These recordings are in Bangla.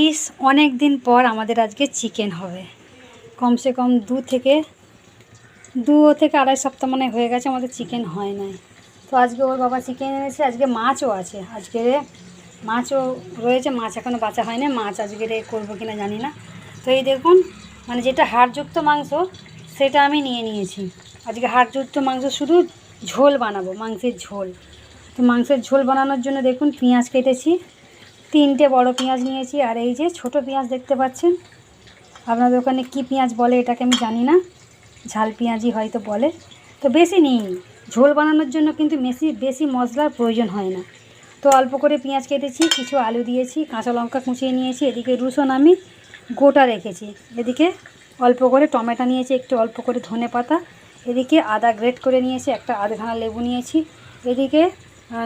ইস অনেক দিন পর আমাদের আজকে চিকেন হবে। কমসে কম দু থেকে আড়াই সপ্তাহ মানে হয়ে গেছে আমাদের চিকেন হয় নাই। তো আজকে ওর বাবা চিকেন এনেছে, আজকে মাছও আছে, আজকে মাছও রয়েছে, মাছ এখনও বাঁচা হয় না, মাছ আজকে করবো কিনা জানি না। তো এই দেখুন, মানে যেটা হাড়যুক্ত মাংস সেটা আমি নিয়ে নিয়েছি। আজকে হাড়যুক্ত মাংস শুধু ঝোল বানাবো, মাংসের ঝোল। তো মাংসের ঝোল বানানোর জন্য দেখুন পেঁয়াজ কেটেছি, 3টে বড় পেঁয়াজ নিয়েছি। আর এই যে ছোট পেঁয়াজ দেখতে পাচ্ছেন, আপনাদের ওখানে কী পেঁয়াজ বলে এটাকে আমি জানি না, ঝাল পেঁয়াজই হয়তো বলে। তো বেশি নিই, ঝোল বানানোর জন্য কিন্তু বেশি মশলার প্রয়োজন হয় না। তো অল্প করে পেঁয়াজ কেটেছি, কিছু আলু দিয়েছি, কাঁচা লঙ্কা কুচিয়ে নিয়েছি, এদিকে রসুন আমি গোটা রেখেছি, এদিকে অল্প করে টমেটো নিয়েছি, একটু অল্প করে ধনে পাতা, এদিকে আদা গ্রেট করে নিয়েছি, একটা আধখানা লেবু নিয়েছি, এদিকে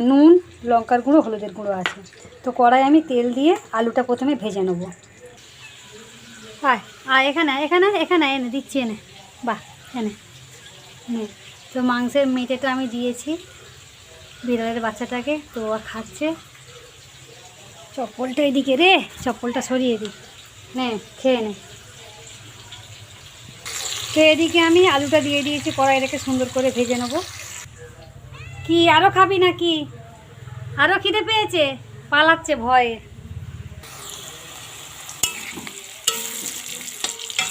নুন, লঙ্কার গুঁড়ো, হলুদের গুঁড়ো আছে। তো কড়াই আমি তেল দিয়ে আলুটা প্রথমে ভেজে নেব। এখানে এখানে এখানে এনে দিচ্ছি, এনে বাহ এনে নে। তো মাংসের মেটেটা আমি দিয়েছি বিড়ালের বাচ্চাটাকে, তো ও খাচ্ছে। চপ্পলটা এদিকে রে, চপ্পলটা সরিয়ে দিই, নে খেয়ে নে। তো এদিকে আমি আলুটা দিয়ে দিয়েছি, কড়াই রেখে সুন্দর করে ভেজে নেব। কি আরও খাবি নাকি? আরও খিদে পেয়েছে, পালাচ্ছে ভয়ে।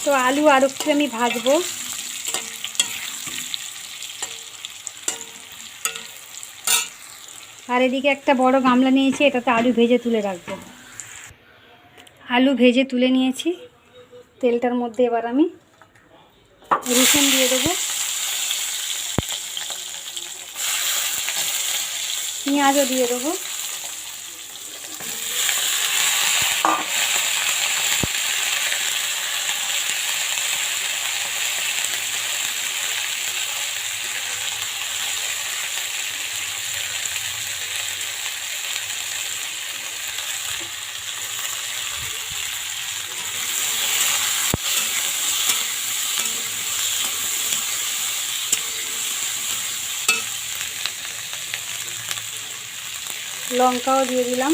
তো আলু আর একটু আমি ভাজবো। আর এদিকে একটা বড় গামলা নিয়েছি, এটাতে আলু ভেজে তুলে রাখবো। আলু ভেজে তুলে নিয়েছি, তেলটার মধ্যে এবার আমি রসুন দিয়ে দেবো, পেঁয়াজও দিয়ে দেবো। লঙ্কাও দিয়ে দিলাম।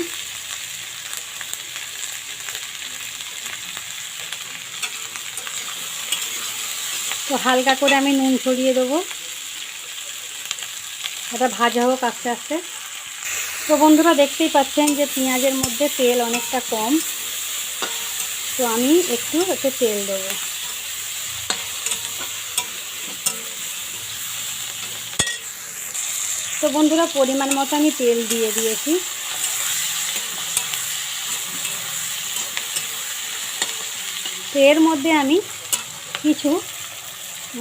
তো হালকা করে আমি নুন ছড়িয়ে দেবো, এটা ভাজা হোক আস্তে আস্তে। তো বন্ধুরা দেখতেই পাচ্ছেন যে পেঁয়াজের মধ্যে তেল অনেকটা কম, তো আমি একটু এতে তেল দেবো। তো বন্ধুরা পরিমাণ মতো আমি তেল দিয়ে দিয়েছি। তো এর মধ্যে আমি কিছু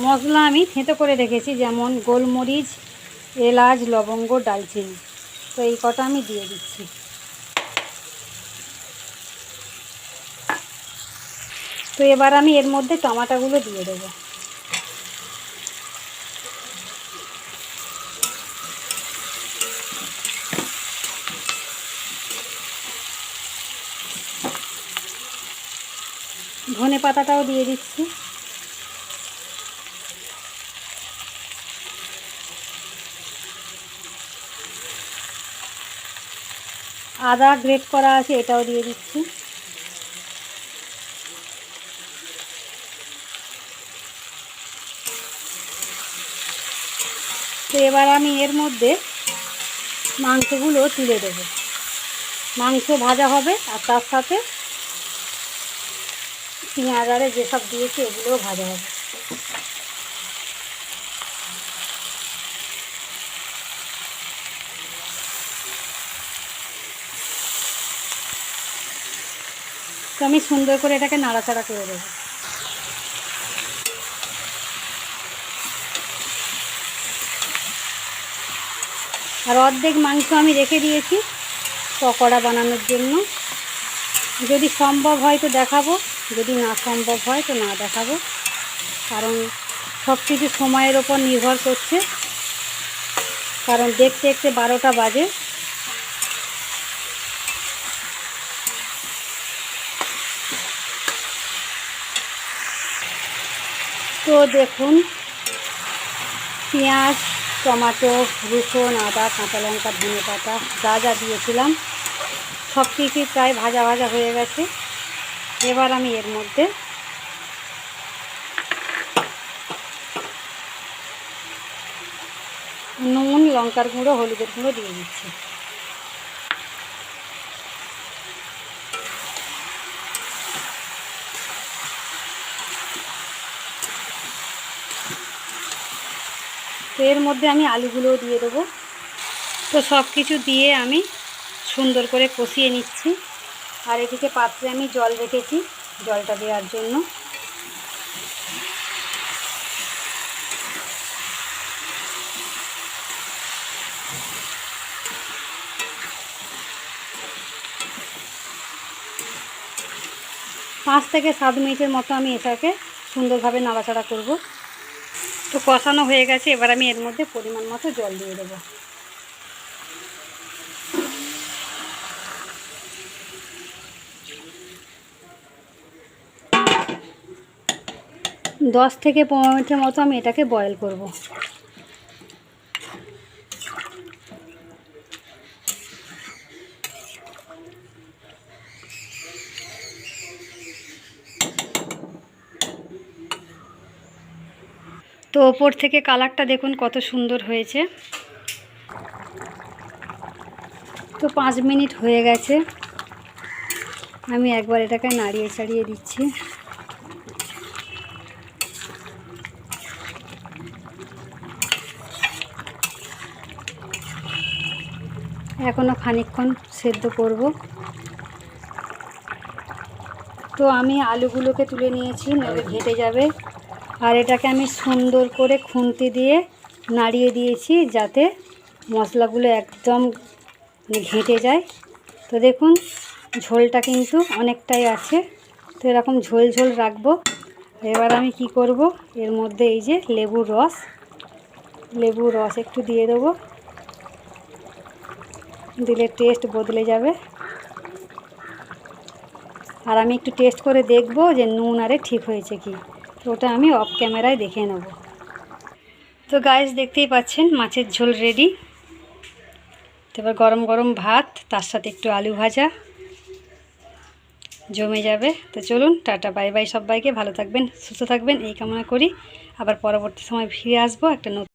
মশলা আমি থেঁতো করে রেখেছি, যেমন গোলমরিচ, এলাচ, লবঙ্গ, ডালচিনি। তো এই কটা আমি দিয়ে দিচ্ছি। তো এবার আমি এর মধ্যে টমেটোগুলো দিয়ে দেবো। ধনে পাতাটাও দিয়ে দিচ্ছি। আদা গ্রেট করা আছে, এটাও দিয়ে দিচ্ছি। তো এবার আমি এর মধ্যে মাংসগুলো তুলে দেবো। মাংস ভাজা হবে আর তার সাথে পেঁয়াজ আরে যেসব দিয়েছি এগুলোও ভাজা হবে। তো আমি সুন্দর করে এটাকে নাড়াচাড়া করে দেবো। আর অর্ধেক মাংস আমি রেখে দিয়েছি পকোড়া বানানোর জন্য। যদি সম্ভব হয় তো দেখাবো, যদি না সম্ভব হয় তো না দেখাবো, কারণ সব কিছু সময়ের ওপর নির্ভর করছে, কারণ দেখতে দেখতে 12টা বাজে। তো দেখুন পেঁয়াজ, টমেটো, রসুন, আদা, কাঁচা লঙ্কা, ধনে পাতা যা যা দিয়েছিলাম সব কিছুই প্রায় ভাজা ভাজা হয়ে গেছে। এবার আমি এর মধ্যে নুন, লঙ্কার গুঁড়ো, হলুদের গুঁড়ো দিয়ে দিচ্ছি। তো এর মধ্যে আমি আলুগুলোও দিয়ে দেবো। তো সব কিছু দিয়ে আমি সুন্দর করে কষিয়ে নিচ্ছি। আর এদিকে পাত্রে আমি জল রেখেছি জলটা দেওয়ার জন্য। পাঁচ থেকে 7 মিনিটের মতো আমি এটাকে সুন্দরভাবে নাড়াচাড়া করব। তো কষানো হয়ে গেছে, এবার আমি এর মধ্যে পরিমাণ মতো জল দিয়ে দেবো। 10 থেকে 15 মিনিটের মতো আমি এটাকে বয়েল করব। তো ওপর থেকে কালারটা দেখুন কত সুন্দর হয়েছে। তো 5 মিনিট হয়ে গেছে, আমি একবার এটাকে নাড়িয়ে চাড়িয়ে দিচ্ছি। এখনও খানিকক্ষণ সেদ্ধ করব। তো আমি আলুগুলোকে তুলে নিয়েছি, নইলে ঘেঁটে যাবে। আর এটাকে আমি সুন্দর করে খুন্তি দিয়ে নাড়িয়ে দিয়েছি যাতে মশলাগুলো একদম ঘেঁটে যায়। তো দেখুন ঝোলটা কিন্তু অনেকটাই আছে, তো এরকম ঝোল ঝোল রাখবো। এবার আমি কি করব, এর মধ্যে এই যে লেবুর রস একটু দিয়ে দেবো, দিলে টেস্ট বদলে যাবে। আর আমি একটু টেস্ট করে দেখব যে নুন আরে ঠিক হয়েছে কি, তো ওটা আমি অফ ক্যামেরায় দেখে নেব। তো গাইস দেখতেই পাচ্ছেন মাছের ঝোল রেডি। তো এবার গরম গরম ভাত, তার সাথে একটু আলু ভাজা, জমে যাবে। তো চলুন টাটা বাই বাই, সবাইকে ভালো থাকবেন, সুস্থ থাকবেন এই কামনা করি। আবার পরবর্তী সময় ফিরে আসবো একটা নতুন